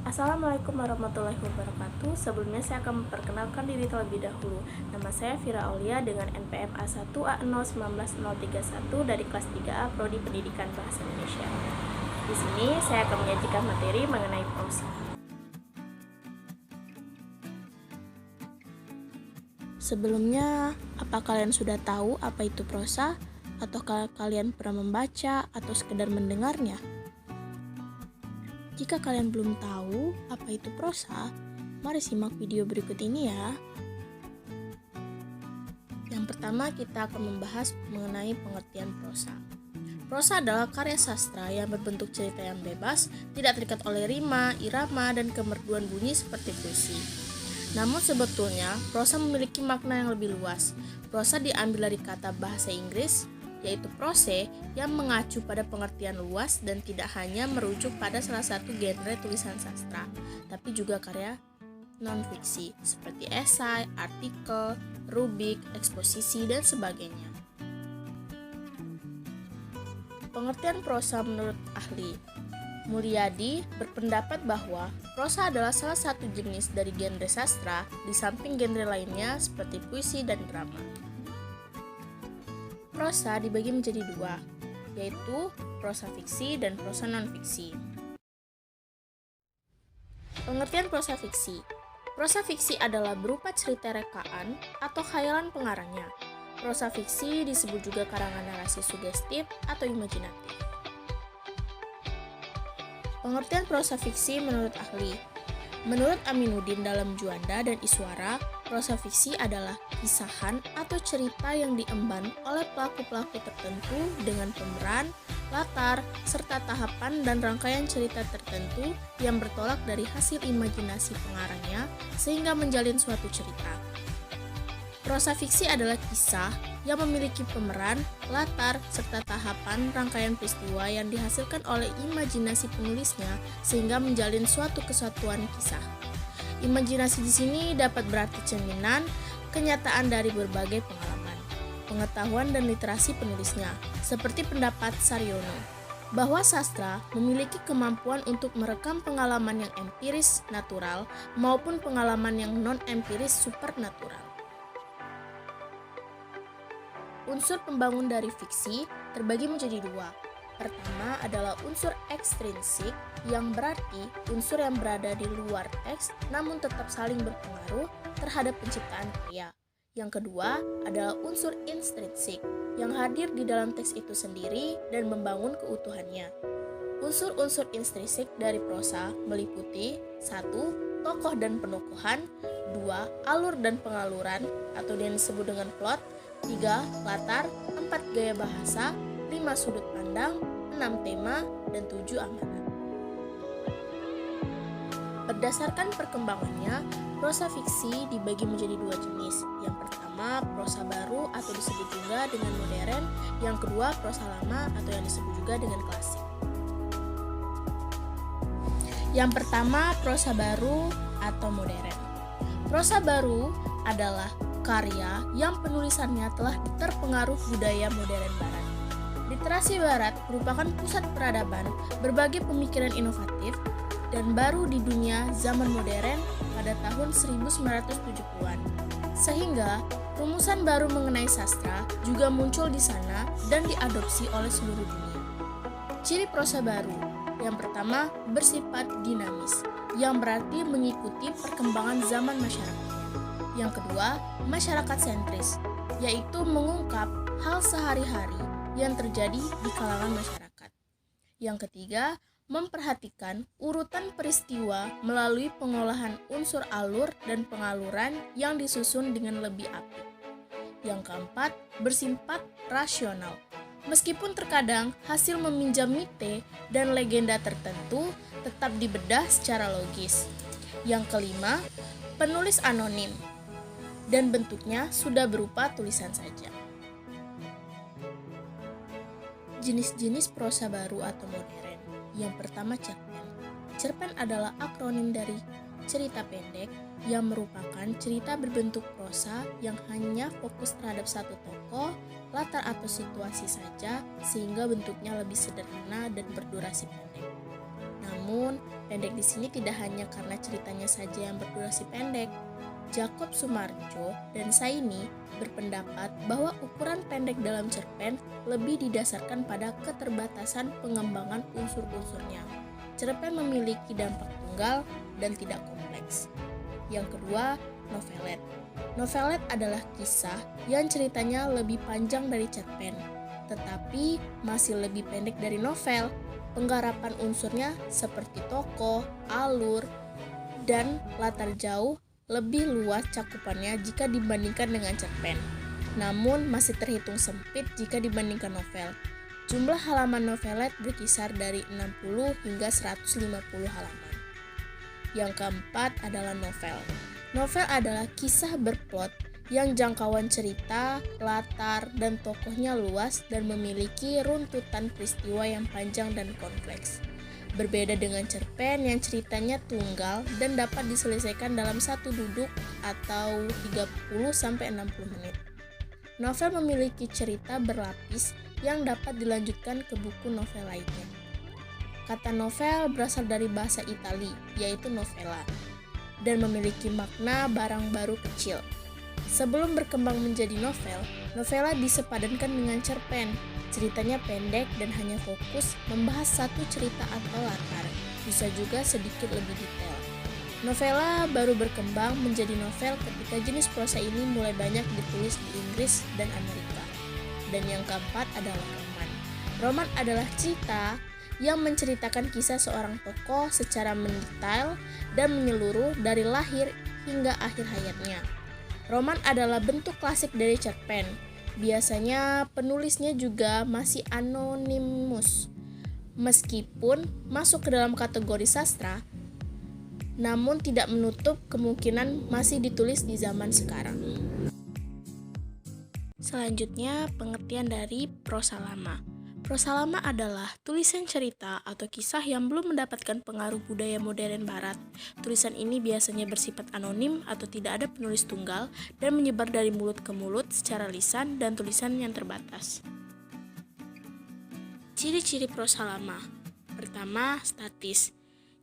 Assalamualaikum warahmatullahi wabarakatuh. Sebelumnya saya akan memperkenalkan diri terlebih dahulu. Nama saya Vira Aulia dengan NPM A1A019031 dari kelas 3A Prodi Pendidikan Bahasa Indonesia. Di sini saya akan menyajikan materi mengenai prosa. Sebelumnya, apa kalian sudah tahu apa itu prosa? Atau kalian pernah membaca atau sekedar mendengarnya? Jika kalian belum tahu apa itu prosa, mari simak video berikut ini ya. Yang pertama, kita akan membahas mengenai pengertian prosa. Prosa adalah karya sastra yang berbentuk cerita yang bebas, tidak terikat oleh rima, irama, dan kemerduan bunyi seperti puisi. Namun sebetulnya, prosa memiliki makna yang lebih luas. Prosa diambil dari kata bahasa Inggris, yaitu prose, yang mengacu pada pengertian luas dan tidak hanya merujuk pada salah satu genre tulisan sastra, tapi juga karya non-fiksi seperti esai, artikel, rubrik, eksposisi, dan sebagainya. Pengertian prosa menurut ahli Mulyadi berpendapat bahwa prosa adalah salah satu jenis dari genre sastra di samping genre lainnya seperti puisi dan drama. Prosa dibagi menjadi dua, yaitu prosa fiksi dan prosa non-fiksi. Pengertian prosa fiksi. Prosa fiksi adalah berupa cerita rekaan atau khayalan pengarangnya. Prosa fiksi disebut juga karangan narasi sugestif atau imajinatif. Pengertian prosa fiksi menurut ahli. Menurut Aminuddin dalam Juanda dan Iswara, prosa fiksi adalah kisahan atau cerita yang diemban oleh pelaku-pelaku tertentu dengan pemeran, latar, serta tahapan dan rangkaian cerita tertentu yang bertolak dari hasil imajinasi pengarangnya sehingga menjalin suatu cerita. Prosa fiksi adalah kisah yang memiliki pemeran, latar, serta tahapan rangkaian peristiwa yang dihasilkan oleh imajinasi penulisnya sehingga menjalin suatu kesatuan kisah. Imajinasi di sini dapat berarti cerminan, kenyataan dari berbagai pengalaman, pengetahuan dan literasi penulisnya, seperti pendapat Saryono, bahwa sastra memiliki kemampuan untuk merekam pengalaman yang empiris natural maupun pengalaman yang non-empiris supernatural. Unsur pembangun dari fiksi terbagi menjadi dua. Pertama adalah unsur ekstrinsik, yang berarti unsur yang berada di luar teks namun tetap saling berpengaruh terhadap penciptaan karya. Yang kedua adalah unsur intrinsik, yang hadir di dalam teks itu sendiri dan membangun keutuhannya. Unsur-unsur intrinsik dari prosa meliputi 1. Tokoh dan penokohan, 2. Alur dan pengaluran atau yang disebut dengan plot, 3. Latar, 4. Gaya bahasa, 5. Sudut pandang, 6. Tema, dan 7. Amanat. Berdasarkan perkembangannya, prosa fiksi dibagi menjadi dua jenis. Yang pertama, prosa baru atau disebut juga dengan modern. Yang kedua, prosa lama atau yang disebut juga dengan klasik. Yang pertama, prosa baru atau modern. Prosa baru adalah karya yang penulisannya telah terpengaruh budaya modern barat. Literasi barat merupakan pusat peradaban berbagai pemikiran inovatif dan baru di dunia zaman modern pada tahun 1970-an. Sehingga rumusan baru mengenai sastra juga muncul di sana dan diadopsi oleh seluruh dunia. Ciri prosa baru. Yang pertama, bersifat dinamis, yang berarti mengikuti perkembangan zaman masyarakat. Yang kedua, masyarakat sentris, yaitu mengungkap hal sehari-hari yang terjadi di kalangan masyarakat. Yang ketiga, memperhatikan urutan peristiwa melalui pengolahan unsur alur dan pengaluran yang disusun dengan lebih apik. Yang keempat, bersifat rasional. Meskipun terkadang hasil meminjam mite dan legenda tertentu tetap dibedah secara logis. Yang kelima, penulis anonim dan bentuknya sudah berupa tulisan saja. Jenis-jenis prosa baru atau modern. Yang pertama, cerpen. Cerpen adalah akronim dari cerita pendek yang merupakan cerita berbentuk prosa yang hanya fokus terhadap satu tokoh, latar atau situasi saja sehingga bentuknya lebih sederhana dan berdurasi pendek. Namun, pendek di sini tidak hanya karena ceritanya saja yang berdurasi pendek. Jakob Sumarjo dan Saini berpendapat bahwa ukuran pendek dalam cerpen lebih didasarkan pada keterbatasan pengembangan unsur-unsurnya. Cerpen memiliki dampak tunggal dan tidak kompleks. Yang kedua, novelet. Novelet adalah kisah yang ceritanya lebih panjang dari cerpen, tetapi masih lebih pendek dari novel. Penggarapan unsurnya seperti tokoh, alur, dan latar jauh lebih luas cakupannya jika dibandingkan dengan cerpen. Namun masih terhitung sempit jika dibandingkan novel. Jumlah halaman novelet berkisar dari 60 hingga 150 halaman. Yang keempat adalah novel. Novel adalah kisah berplot yang jangkauan cerita, latar, dan tokohnya luas dan memiliki runtutan peristiwa yang panjang dan kompleks. Berbeda dengan cerpen yang ceritanya tunggal dan dapat diselesaikan dalam satu duduk atau 30-60 menit. Novel memiliki cerita berlapis yang dapat dilanjutkan ke buku novel lainnya. Kata novel berasal dari bahasa Itali, yaitu novella, dan memiliki makna barang baru kecil. Sebelum berkembang menjadi novel, novela disepadankan dengan cerpen. Ceritanya pendek dan hanya fokus membahas satu cerita atau latar, bisa juga sedikit lebih detail. Novela baru berkembang menjadi novel ketika jenis prosa ini mulai banyak ditulis di Inggris dan Amerika. Dan yang keempat adalah roman. Roman adalah cerita yang menceritakan kisah seorang tokoh secara mendetail dan menyeluruh dari lahir hingga akhir hayatnya. Roman adalah bentuk klasik dari cerpen. Biasanya penulisnya juga masih anonimus. Meskipun masuk ke dalam kategori sastra, namun tidak menutup kemungkinan masih ditulis di zaman sekarang. Selanjutnya, pengertian dari prosa lama. Prosa lama adalah tulisan cerita atau kisah yang belum mendapatkan pengaruh budaya modern barat. Tulisan ini biasanya bersifat anonim atau tidak ada penulis tunggal dan menyebar dari mulut ke mulut secara lisan dan tulisan yang terbatas. Ciri-ciri prosa lama. Pertama, statis,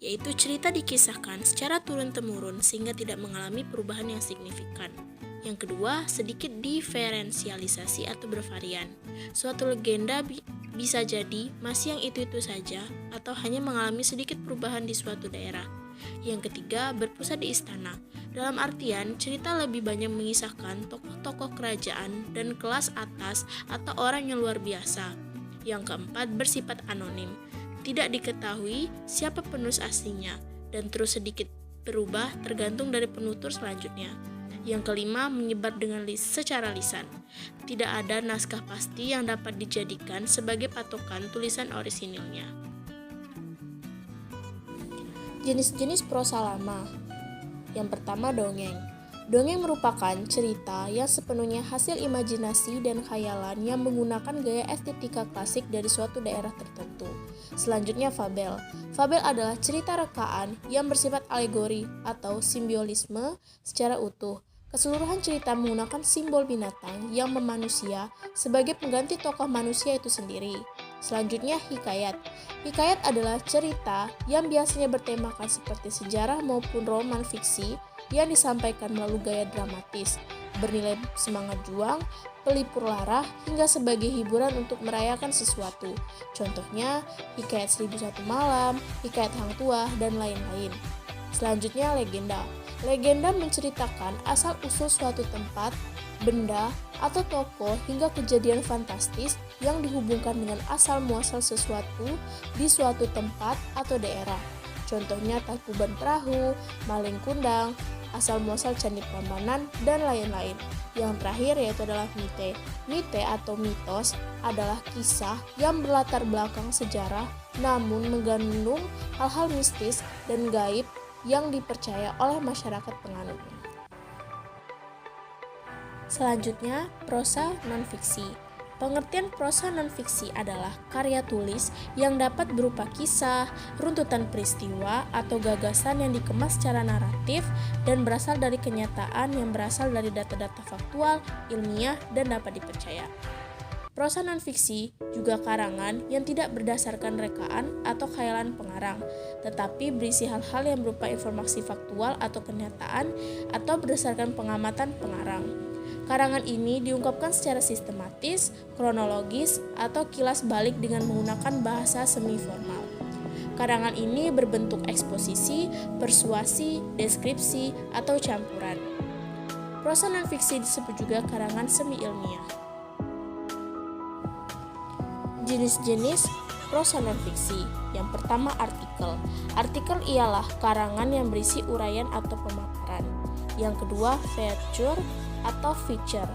yaitu cerita dikisahkan secara turun-temurun sehingga tidak mengalami perubahan yang signifikan. Yang kedua, sedikit diferensialisasi atau bervarian. Suatu legenda bisa jadi masih yang itu-itu saja atau hanya mengalami sedikit perubahan di suatu daerah. Yang ketiga, berpusat di istana. Dalam artian, cerita lebih banyak mengisahkan tokoh-tokoh kerajaan dan kelas atas atau orang yang luar biasa. Yang keempat, bersifat anonim. Tidak diketahui siapa penulis aslinya dan terus sedikit berubah tergantung dari penutur selanjutnya. Yang kelima, menyebar dengan secara lisan. Tidak ada naskah pasti yang dapat dijadikan sebagai patokan tulisan orisinilnya. Jenis-jenis prosa lama. Yang pertama, dongeng. Dongeng merupakan cerita yang sepenuhnya hasil imajinasi dan khayalan yang menggunakan gaya estetika klasik dari suatu daerah tertentu. Selanjutnya, fabel. Fabel adalah cerita rekaan yang bersifat alegori atau simbolisme secara utuh. Keseluruhan cerita menggunakan simbol binatang yang memanusia sebagai pengganti tokoh manusia itu sendiri. Selanjutnya, hikayat. Hikayat adalah cerita yang biasanya bertemakan seperti sejarah maupun roman fiksi yang disampaikan melalui gaya dramatis, bernilai semangat juang, pelipur lara, hingga sebagai hiburan untuk merayakan sesuatu. Contohnya, hikayat 1001 malam, hikayat Hang Tuah, dan lain-lain. Selanjutnya, legenda. Legenda menceritakan asal-usul suatu tempat, benda, atau tokoh hingga kejadian fantastis yang dihubungkan dengan asal-muasal sesuatu di suatu tempat atau daerah. Contohnya Tangkuban Perahu, Malin Kundang, asal-muasal Candi Prambanan, dan lain-lain. Yang terakhir yaitu adalah mite. Mite atau mitos adalah kisah yang berlatar belakang sejarah namun mengandung hal-hal mistis dan gaib yang dipercaya oleh masyarakat penganutnya. Selanjutnya, prosa non-fiksi. Pengertian prosa non-fiksi adalah karya tulis yang dapat berupa kisah, runtutan peristiwa, atau gagasan yang dikemas secara naratif dan berasal dari kenyataan yang berasal dari data-data faktual, ilmiah, dan dapat dipercaya. Prosa non-fiksi juga karangan yang tidak berdasarkan rekaan atau khayalan pengarang, tetapi berisi hal-hal yang berupa informasi faktual atau kenyataan atau berdasarkan pengamatan pengarang. Karangan ini diungkapkan secara sistematis, kronologis, atau kilas balik dengan menggunakan bahasa semi formal. Karangan ini berbentuk eksposisi, persuasi, deskripsi, atau campuran. Prosa non-fiksi disebut juga karangan semi ilmiah. Jenis-jenis prosa non-fiksi. Yang pertama, artikel. Artikel ialah karangan yang berisi uraian atau pemaparan. Yang kedua, feature atau feature.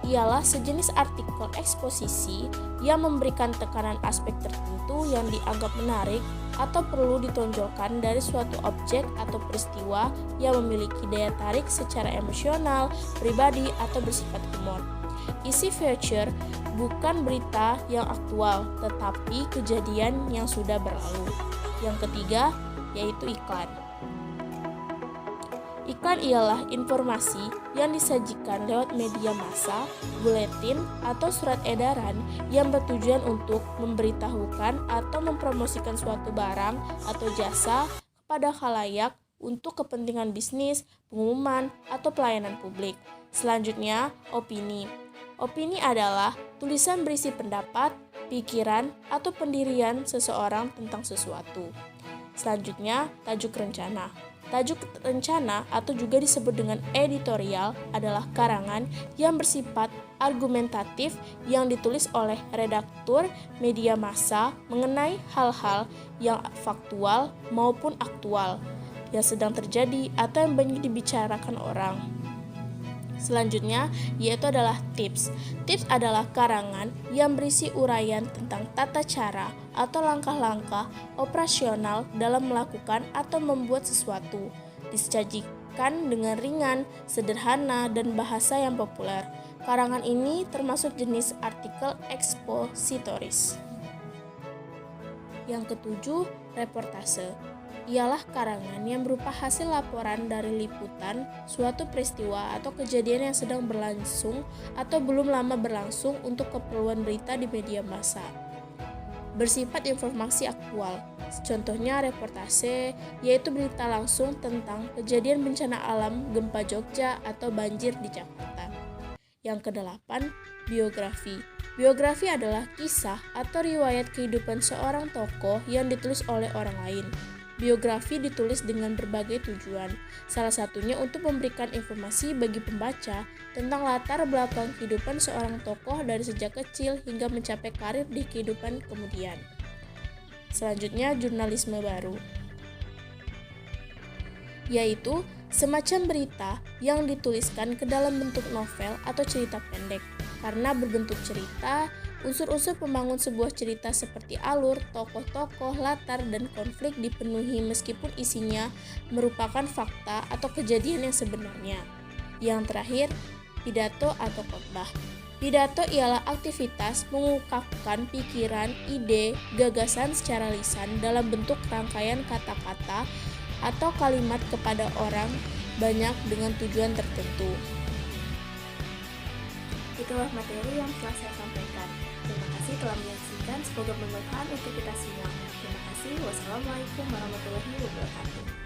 Ialah sejenis artikel eksposisi yang memberikan tekanan aspek tertentu yang dianggap menarik atau perlu ditonjolkan dari suatu objek atau peristiwa yang memiliki daya tarik secara emosional, pribadi, atau bersifat humor. Isi feature bukan berita yang aktual, tetapi kejadian yang sudah berlalu. Yang ketiga, yaitu iklan. Iklan ialah informasi yang disajikan lewat media massa, buletin, atau surat edaran yang bertujuan untuk memberitahukan atau mempromosikan suatu barang atau jasa kepada khalayak untuk kepentingan bisnis, pengumuman, atau pelayanan publik. Selanjutnya, opini. Opini adalah tulisan berisi pendapat, pikiran, atau pendirian seseorang tentang sesuatu. Selanjutnya, tajuk rencana. Tajuk rencana atau juga disebut dengan editorial adalah karangan yang bersifat argumentatif yang ditulis oleh redaktur media massa mengenai hal-hal yang faktual maupun aktual yang sedang terjadi atau yang banyak dibicarakan orang. Selanjutnya, yaitu adalah tips. Tips adalah karangan yang berisi uraian tentang tata cara atau langkah-langkah operasional dalam melakukan atau membuat sesuatu. Disajikan dengan ringan, sederhana, dan bahasa yang populer. Karangan ini termasuk jenis artikel ekspositoris. Yang ketujuh, reportase. Ialah karangan yang berupa hasil laporan dari liputan suatu peristiwa atau kejadian yang sedang berlangsung atau belum lama berlangsung untuk keperluan berita di media massa. Bersifat informasi aktual. Contohnya reportase, yaitu berita langsung tentang kejadian bencana alam gempa Jogja atau banjir di Jakarta. Yang kedelapan, biografi. Biografi adalah kisah atau riwayat kehidupan seorang tokoh yang ditulis oleh orang lain. Biografi ditulis dengan berbagai tujuan, salah satunya untuk memberikan informasi bagi pembaca tentang latar belakang kehidupan seorang tokoh dari sejak kecil hingga mencapai karir di kehidupan kemudian. Selanjutnya, jurnalisme baru, yaitu semacam berita yang dituliskan ke dalam bentuk novel atau cerita pendek. Karena berbentuk cerita, unsur-unsur pembangun sebuah cerita seperti alur, tokoh-tokoh, latar, dan konflik dipenuhi meskipun isinya merupakan fakta atau kejadian yang sebenarnya. Yang terakhir, pidato atau khotbah. Pidato ialah aktivitas mengungkapkan pikiran, ide, gagasan secara lisan dalam bentuk rangkaian kata-kata atau kalimat kepada orang banyak dengan tujuan tertentu. Itulah materi yang telah saya sampaikan. Terima kasih telah menyaksikan, semoga bermanfaat untuk kita semua. Terima kasih. Wassalamualaikum warahmatullahi wabarakatuh.